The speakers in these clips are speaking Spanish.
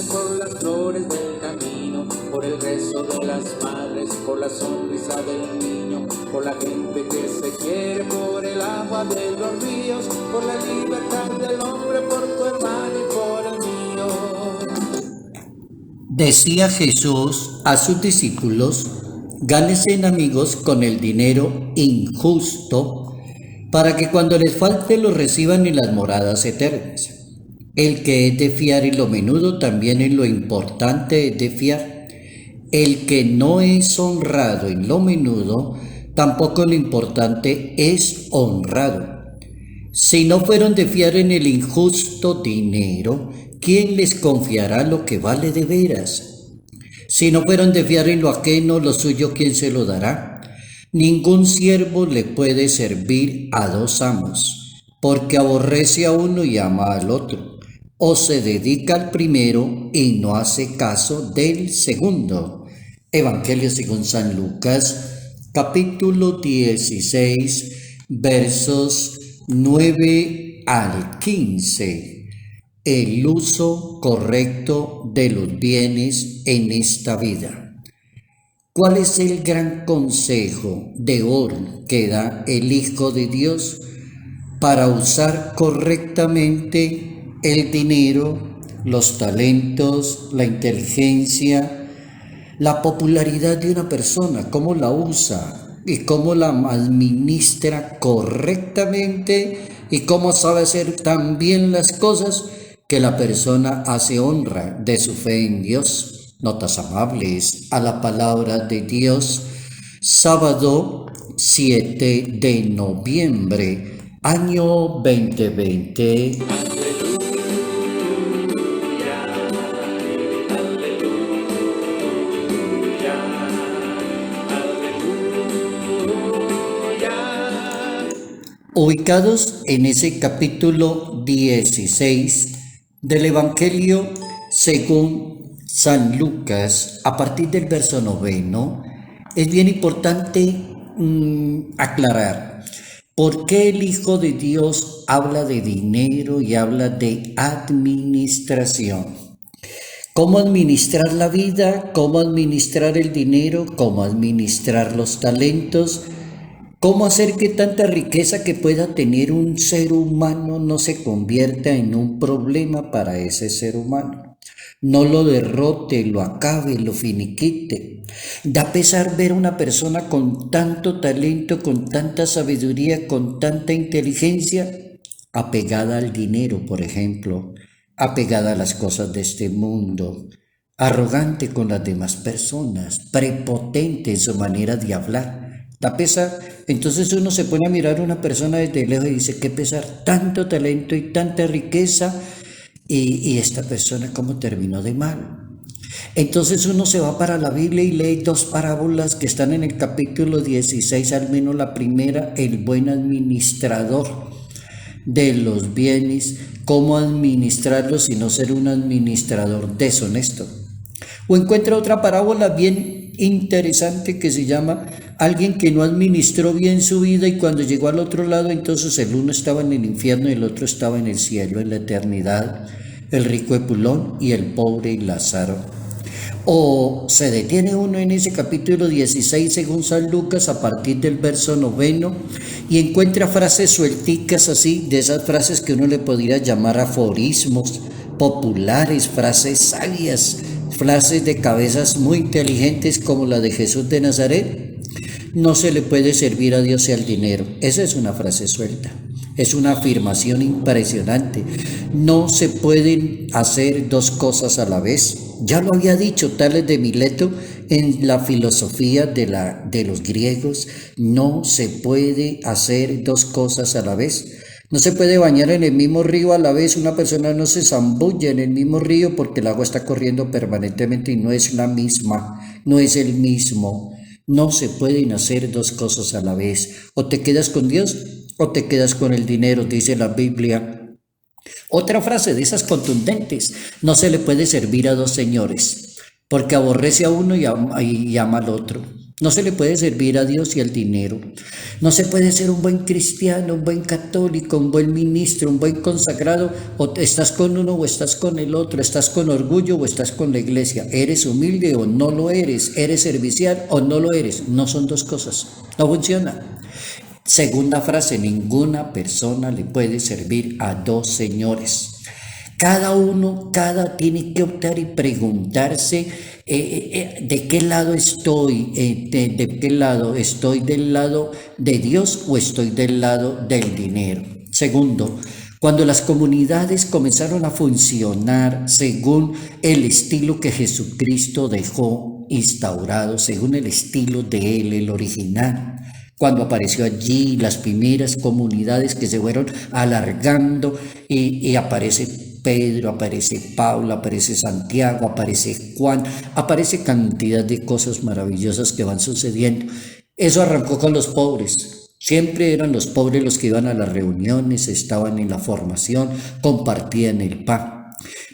por las flores del camino, por el beso de las madres, por la sonrisa del niño, por la gente que se quiere, por el agua de los ríos, por la libertad del hombre, por tu hermano y por el mío. Decía Jesús a sus discípulos: gánense amigos con el dinero injusto, para que cuando les falte lo reciban en las moradas eternas. El que es de fiar en lo menudo, también en lo importante es de fiar. El que no es honrado en lo menudo, tampoco en lo importante es honrado. Si no fueron de fiar en el injusto dinero, ¿quién les confiará lo que vale de veras? Si no fueron de fiar en lo ajeno, lo suyo, ¿quién se lo dará? Ningún siervo le puede servir a dos amos, porque aborrece a uno y ama al otro, o se dedica al primero y no hace caso del segundo. Evangelio según San Lucas, capítulo 16, versos 9 al 15. El uso correcto de los bienes en esta vida. ¿Cuál es el gran consejo de oro que da el Hijo de Dios para usar correctamente el dinero, los talentos, la inteligencia, la popularidad de una persona? ¿Cómo la usa y cómo la administra correctamente y cómo sabe hacer tan bien las cosas que la persona hace honra de su fe en Dios? Notas amables a la palabra de Dios. Sábado 7 de noviembre, año 2020. Ubicados en ese capítulo 16 del Evangelio según San Lucas, a partir del verso 9, es bien importante aclarar por qué el Hijo de Dios habla de dinero y habla de administración. Cómo administrar la vida, cómo administrar el dinero, cómo administrar los talentos. ¿Cómo hacer que tanta riqueza que pueda tener un ser humano no se convierta en un problema para ese ser humano? No lo derrote, lo acabe, lo finiquite. Da pesar ver a una persona con tanto talento, con tanta sabiduría, con tanta inteligencia, apegada al dinero, por ejemplo, apegada a las cosas de este mundo, arrogante con las demás personas, prepotente en su manera de hablar. Da pesar. Entonces uno se pone a mirar a una persona desde lejos y dice: qué pesar, tanto talento y tanta riqueza, y esta persona cómo terminó de mal. Entonces uno se va para la Biblia y lee dos parábolas que están en el capítulo 16, al menos la primera, el buen administrador de los bienes, cómo administrarlos y no ser un administrador deshonesto. O encuentra otra parábola bien interesante que se llama alguien que no administró bien su vida y cuando llegó al otro lado, entonces el uno estaba en el infierno y el otro estaba en el cielo, en la eternidad, el rico Epulón y el pobre Lázaro. O se detiene uno en ese capítulo 16 según San Lucas a partir del verso 9 y encuentra frases suelticas así, de esas frases que uno le podría llamar aforismos populares, frases sabias, frases de cabezas muy inteligentes como la de Jesús de Nazaret. No se le puede servir a Dios y al dinero. Esa es una frase suelta. Es una afirmación impresionante. No se pueden hacer dos cosas a la vez. Ya lo había dicho Tales de Mileto en la filosofía de los griegos. No se puede hacer dos cosas a la vez. No se puede bañar en el mismo río a la vez. Una persona no se zambulla en el mismo río porque el agua está corriendo permanentemente y no es la misma, no es el mismo. No se pueden hacer dos cosas a la vez. O te quedas con Dios o te quedas con el dinero, dice la Biblia. Otra frase de esas contundentes: no se le puede servir a dos señores, porque aborrece a uno y ama al otro. No se le puede servir a Dios y al dinero. No se puede ser un buen cristiano, un buen católico, un buen ministro, un buen consagrado. O estás con uno o estás con el otro. Estás con orgullo o estás con la iglesia. Eres humilde o no lo eres. Eres servicial o no lo eres. No son dos cosas. No funciona. Segunda frase, ninguna persona le puede servir a dos señores. Cada tiene que optar y preguntarse de qué lado estoy, de qué lado estoy, del lado de Dios o estoy del lado del dinero. Segundo, cuando las comunidades comenzaron a funcionar según el estilo que Jesucristo dejó instaurado, según el estilo de Él, el original. Cuando apareció allí las primeras comunidades que se fueron alargando y aparece Pedro, aparece Pablo, aparece Santiago, aparece Juan, aparece cantidad de cosas maravillosas que van sucediendo. Eso arrancó con los pobres. Siempre eran los pobres los que iban a las reuniones, estaban en la formación, compartían el pan.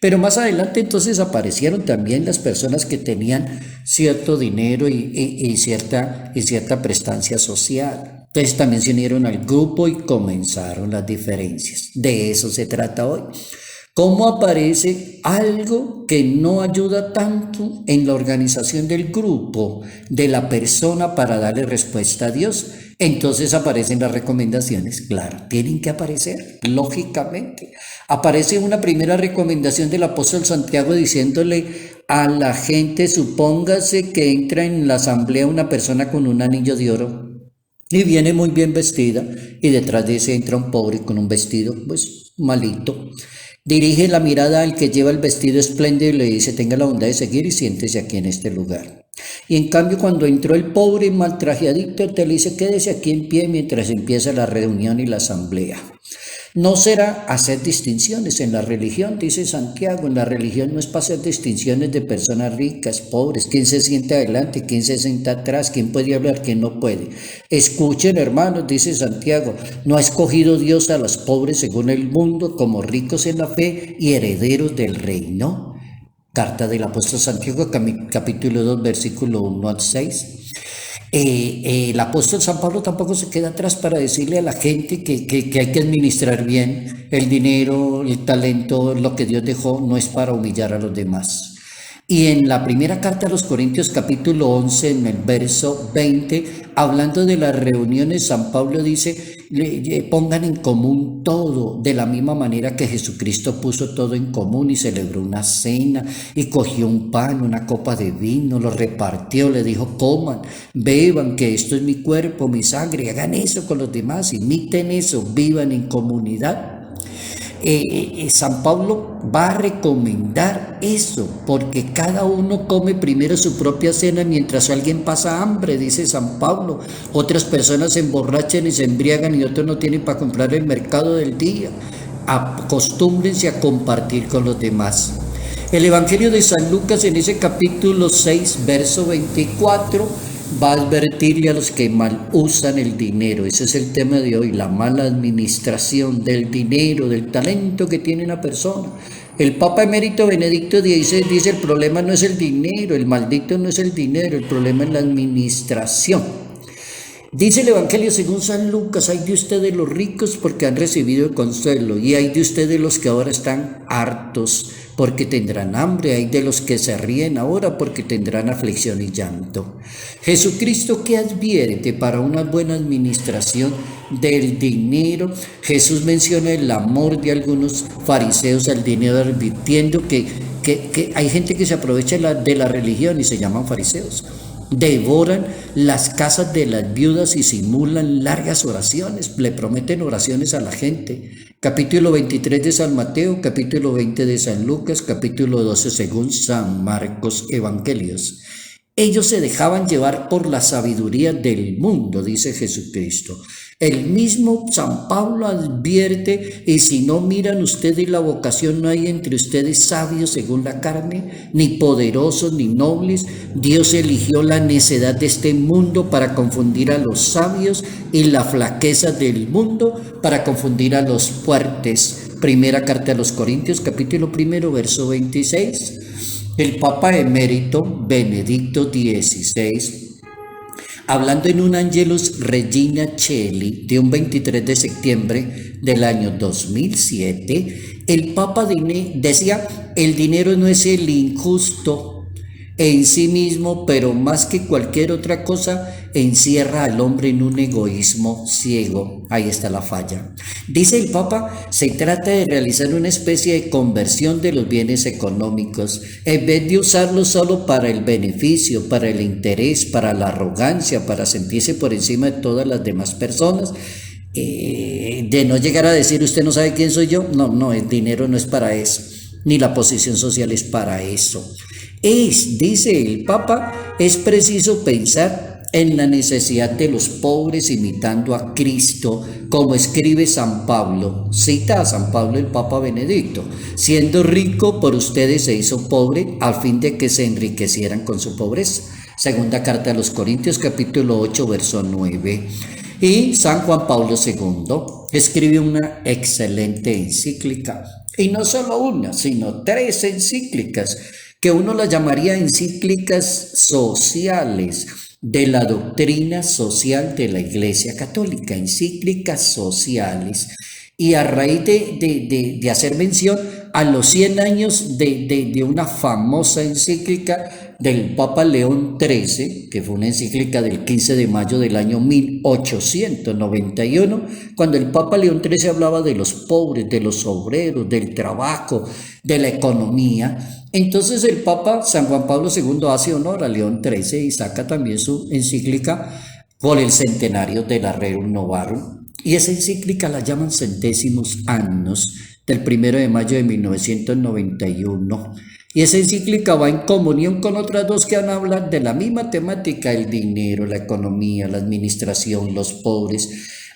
Pero más adelante entonces aparecieron también las personas que tenían cierto dinero y cierta prestancia social. Entonces también se unieron al grupo y comenzaron las diferencias. De eso se trata hoy. ¿Cómo aparece algo que no ayuda tanto en la organización del grupo, de la persona para darle respuesta a Dios? Entonces aparecen las recomendaciones, claro, tienen que aparecer, lógicamente. Aparece una primera recomendación del apóstol Santiago diciéndole a la gente, supóngase que entra en la asamblea una persona con un anillo de oro y viene muy bien vestida y detrás de ese entra un pobre con un vestido pues malito. Dirige la mirada al que lleva el vestido espléndido y le dice, tenga la bondad de seguir y siéntese aquí en este lugar. Y en cambio cuando entró el pobre mal trajeadito, te le dice, quédese aquí en pie mientras empieza la reunión y la asamblea. No será hacer distinciones en la religión, dice Santiago. En la religión no es para hacer distinciones de personas ricas, pobres, quién se siente adelante, quién se sienta atrás, quién puede hablar, quién no puede. Escuchen, hermanos, dice Santiago, no ha escogido Dios a los pobres según el mundo como ricos en la fe y herederos del reino. Carta del apóstol Santiago, capítulo 2, versículo 1 al 6. El apóstol San Pablo tampoco se queda atrás para decirle a la gente que hay que administrar bien el dinero, el talento, lo que Dios dejó, no es para humillar a los demás. Y en la primera carta a los Corintios, capítulo 11, en el verso 20, hablando de las reuniones, San Pablo dice, pongan en común todo, de la misma manera que Jesucristo puso todo en común y celebró una cena y cogió un pan, una copa de vino, lo repartió, le dijo, coman, beban, que esto es mi cuerpo, mi sangre, hagan eso con los demás, imiten eso, vivan en comunidad. San Pablo va a recomendar eso, porque cada uno come primero su propia cena mientras alguien pasa hambre, dice San Pablo. Otras personas se emborrachan y se embriagan y otros no tienen para comprar el mercado del día. Acostúmbrense a compartir con los demás. El Evangelio de San Lucas en ese capítulo 6, verso 24, va a advertirle a los que mal usan el dinero. Ese es el tema de hoy, la mala administración del dinero, del talento que tiene una persona. El Papa Emérito Benedicto XVI dice, el problema no es el dinero, el maldito no es el dinero, el problema es la administración. Dice el Evangelio según San Lucas, hay de ustedes los ricos porque han recibido el consuelo, y hay de ustedes los que ahora están hartos porque tendrán hambre, hay de los que se ríen ahora porque tendrán aflicción y llanto. Jesucristo, ¿qué advierte para una buena administración del dinero? Jesús menciona el amor de algunos fariseos al dinero, advirtiendo que hay gente que se aprovecha de la religión y se llaman fariseos. Devoran las casas de las viudas y simulan largas oraciones, le prometen oraciones a la gente. Capítulo 23 de San Mateo, capítulo 20 de San Lucas, capítulo 12 según San Marcos Evangelios. Ellos se dejaban llevar por la sabiduría del mundo, dice Jesucristo. El mismo San Pablo advierte, y si no miran ustedes la vocación, no hay entre ustedes sabios según la carne, ni poderosos, ni nobles. Dios eligió la necedad de este mundo para confundir a los sabios y la flaqueza del mundo para confundir a los fuertes. Primera carta a los Corintios, capítulo 1, verso 26. El Papa Emérito Benedicto XVI hablando en un Angelus Regina Coeli de un 23 de septiembre del año 2007, el Papa decía, el dinero no es el injusto en sí mismo, pero más que cualquier otra cosa, encierra al hombre en un egoísmo ciego. Ahí está la falla. Dice el Papa, se trata de realizar una especie de conversión de los bienes económicos, en vez de usarlos solo para el beneficio, para el interés, para la arrogancia, para sentirse por encima de todas las demás personas. De no llegar a decir, usted no sabe quién soy yo. No, el dinero no es para eso, ni la posición social es para eso. Dice el Papa, es preciso pensar en la necesidad de los pobres imitando a Cristo, como escribe San Pablo. Cita a San Pablo el Papa Benedicto: siendo rico por ustedes se hizo pobre, a fin de que se enriquecieran con su pobreza. Segunda carta a los Corintios, capítulo 8, verso 9. Y San Juan Pablo II escribe una excelente encíclica, y no solo una, sino 3 encíclicas, que uno las llamaría encíclicas sociales de la doctrina social de la Iglesia Católica, encíclicas sociales. Y a raíz de hacer mención a los 100 años de una famosa encíclica del Papa León XIII, que fue una encíclica del 15 de mayo del año 1891, cuando el Papa León XIII hablaba de los pobres, de los obreros, del trabajo, de la economía. Entonces el Papa San Juan Pablo II hace honor a León XIII y saca también su encíclica por el centenario de la Rerum Novarum. Y esa encíclica la llaman Centésimos Annus, del 1 de mayo de 1991. Y esa encíclica va en comunión con otras 2 que han hablado de la misma temática: el dinero, la economía, la administración, los pobres.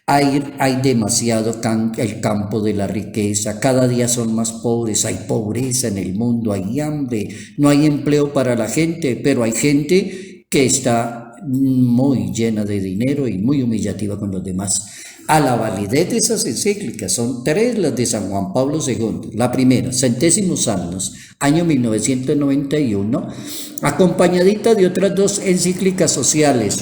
Hay demasiado el campo de la riqueza, cada día son más pobres, hay pobreza en el mundo, hay hambre, no hay empleo para la gente, pero hay gente que está muy llena de dinero y muy humillativa con los demás. A la validez de esas encíclicas son 3 las de San Juan Pablo II. La primera, Centésimos Annus, año 1991, acompañadita de otras 2 encíclicas sociales: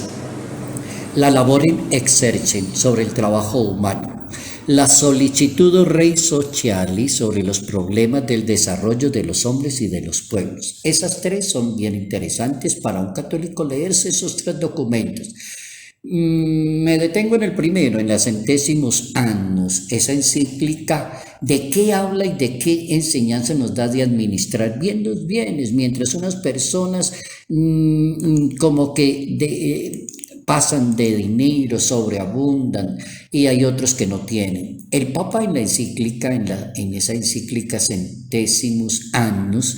la Laborem Exercens, sobre el trabajo humano; la Sollicitudo Rei Sociali, sobre los problemas del desarrollo de los hombres y de los pueblos. Esas 3 son bien interesantes para un católico leerse esos 3 documentos. Me detengo en el primero, en la Centésimos Annus. Esa encíclica, ¿de qué habla y de qué enseñanza nos da de administrar bien los bienes? Mientras unas personas como que pasan de dinero, sobreabundan, y hay otros que no tienen. El Papa en la encíclica, en esa encíclica Centésimos Annus,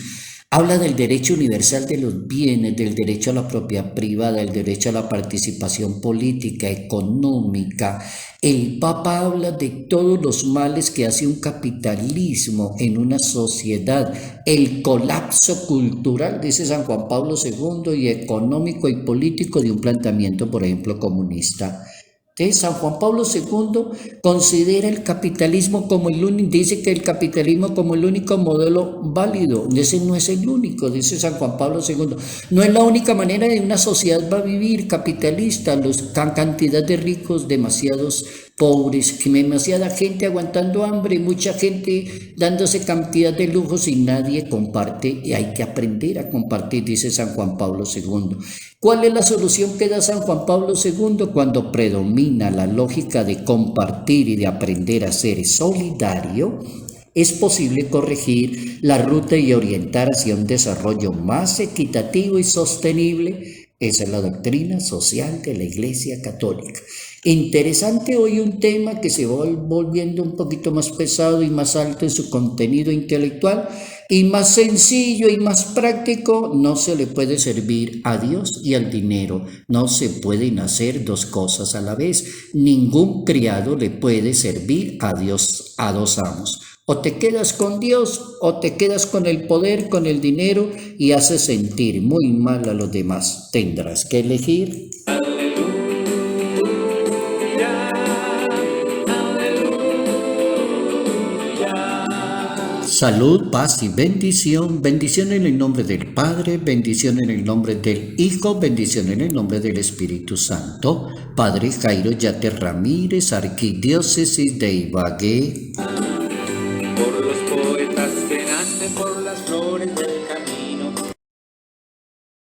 habla del derecho universal de los bienes, del derecho a la propiedad privada, del derecho a la participación política, económica. El Papa habla de todos los males que hace un capitalismo en una sociedad, el colapso cultural, dice San Juan Pablo II, y económico y político de un planteamiento, por ejemplo, comunista. Entonces, San Juan Pablo II considera el capitalismo como dice que el capitalismo como el único modelo válido. Ese no es el único, dice San Juan Pablo II. No es la única manera de una sociedad va a vivir capitalista. Cantidad de ricos, demasiados pobres, demasiada gente aguantando hambre, mucha gente dándose cantidad de lujos y nadie comparte, y hay que aprender a compartir, dice San Juan Pablo II. ¿Cuál es la solución que da San Juan Pablo II? Cuando predomina la lógica de compartir y de aprender a ser solidario, es posible corregir la ruta y orientar hacia un desarrollo más equitativo y sostenible. Esa es la doctrina social de la Iglesia Católica. Interesante hoy un tema que se va volviendo un poquito más pesado y más alto en su contenido intelectual, y más sencillo y más práctico. No se le puede servir a Dios y al dinero. No se pueden hacer 2 cosas a la vez. Ningún criado le puede servir a Dios a 2 amos. O te quedas con Dios o te quedas con el poder, con el dinero, y haces sentir muy mal a los demás. Tendrás que elegir. salud, paz y bendición. Bendición en el nombre del Padre, bendición en el nombre del Hijo, bendición en el nombre del Espíritu Santo. Padre Jairo Yate Ramírez, Arquidiócesis de Ibagué. Por los poetas que nacen, por las flores del